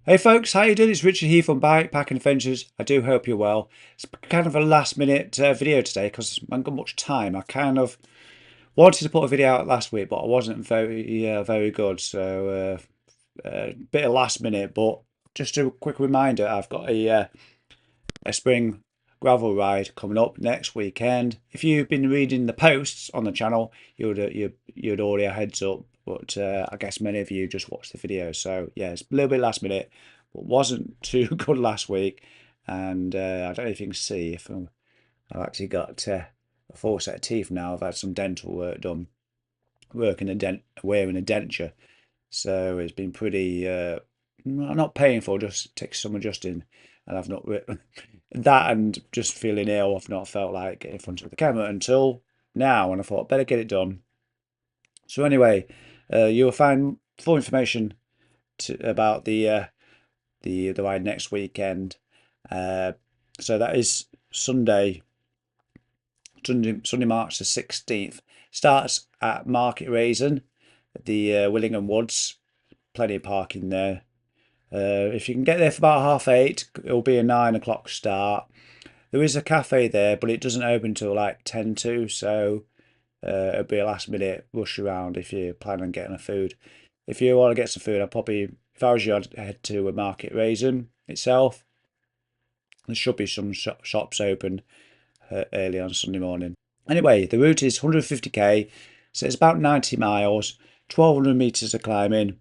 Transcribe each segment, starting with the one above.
Hey folks, how you doing? It's Richard here from Bikepacking Adventures. I do hope you're well. It's kind of a last minute video today because I haven't got much time. I kind of wanted to put a video out last week, but I wasn't very good. So a bit of last minute, but just a quick reminder, I've got a spring gravel ride coming up next weekend. If you've been reading the posts on the channel, you'd already have a heads up. But I guess many of you just watched the video. So yeah, it's a little bit last minute, but wasn't too good last week. And I don't know if you can see if I've actually got a full set of teeth now. I've had some dental work done, wearing a denture. So it's been pretty not painful, just takes some adjusting. And I've not that and just feeling ill. I've not felt like in front of the camera until now, and I thought better get it done. So anyway, you'll find full information about the ride next weekend. So that is Sunday, March the 16th. Starts at Market Rasen, the Willingham Woods. Plenty of parking there. If you can get there for about 8:30, it'll be a 9 o'clock start. There is a cafe there, but it doesn't open till like 10 to, so it'll be a last minute rush around if you plan on getting a food. If you want to get some food, I'd probably, if I was you, I'd head to a Market Rasen itself. There should be some shops open early on Sunday morning. Anyway, the route is 150k, so it's about 90 miles, 1200 meters of climbing.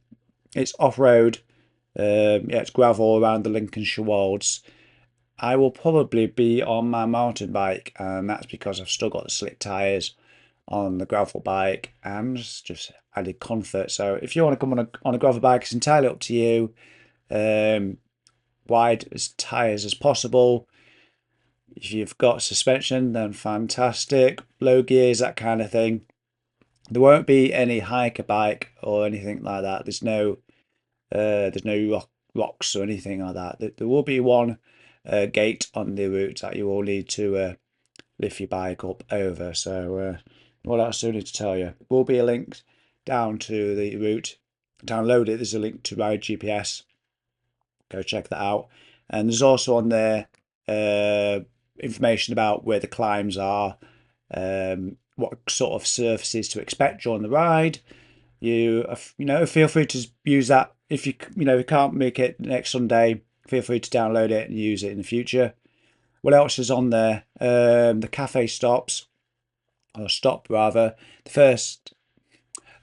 It's off-road. Yeah, it's gravel around the Lincolnshire wolds. I will probably be on my mountain bike, and that's because I've still got the slick tyres on the gravel bike and just added comfort. So if you want to come on a gravel bike, it's entirely up to you. Wide as tyres as possible. If you've got suspension, then fantastic. Low gears, that kind of thing. There won't be any hiker bike or anything like that. There's no rocks or anything like that. There will be one gate on the route that you will need to lift your bike up over. So what else do I need to tell you? There will be a link down to the route. Download it. There's a link to Ride GPS. Go check that out. And there's also on there information about where the climbs are, what sort of surfaces to expect during the ride. You feel free to use that. If you can't make it next Sunday, feel free to download it and use it in the future. What else is on there? The cafe stops, or stop rather.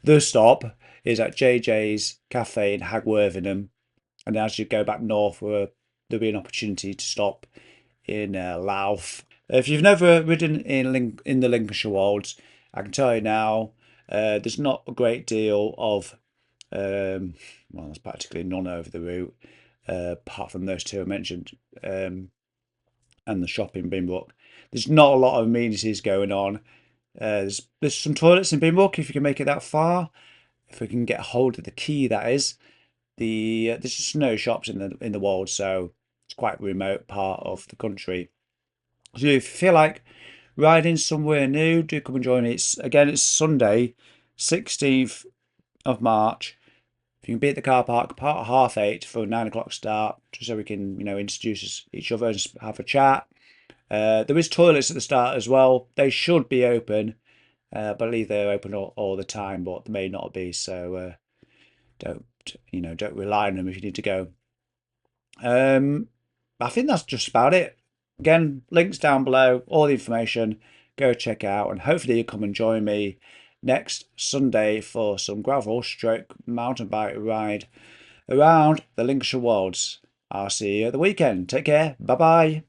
The stop is at JJ's Cafe in Hagworthingham, and as you go back north, there'll be an opportunity to stop in Louth. If you've never ridden in the Lincolnshire wolds, I can tell you now, there's not a great deal of, well, there's practically none over the route, apart from those two I mentioned, and the shop in Binbrook. There's not a lot of amenities going on. There's some toilets in Binbrook if you can make it that far. If we can get a hold of the key, that is. There's just no shops in the world, so it's quite a remote part of the country. So if you feel like riding somewhere new, do come and join me. It's Sunday, 16th of March. If you can be at the car park, part at 8:30 for a 9 o'clock start, just so we can, introduce each other and have a chat. There is toilets at the start as well. They should be open. I believe they're open all the time, but they may not be. So don't rely on them if you need to go. I think that's just about it. Again, links down below, all the information. Go check out, and hopefully you come and join me next Sunday for some gravel stroke mountain bike ride around the Lincolnshire wolds. I'll see you at the weekend. Take care. Bye bye.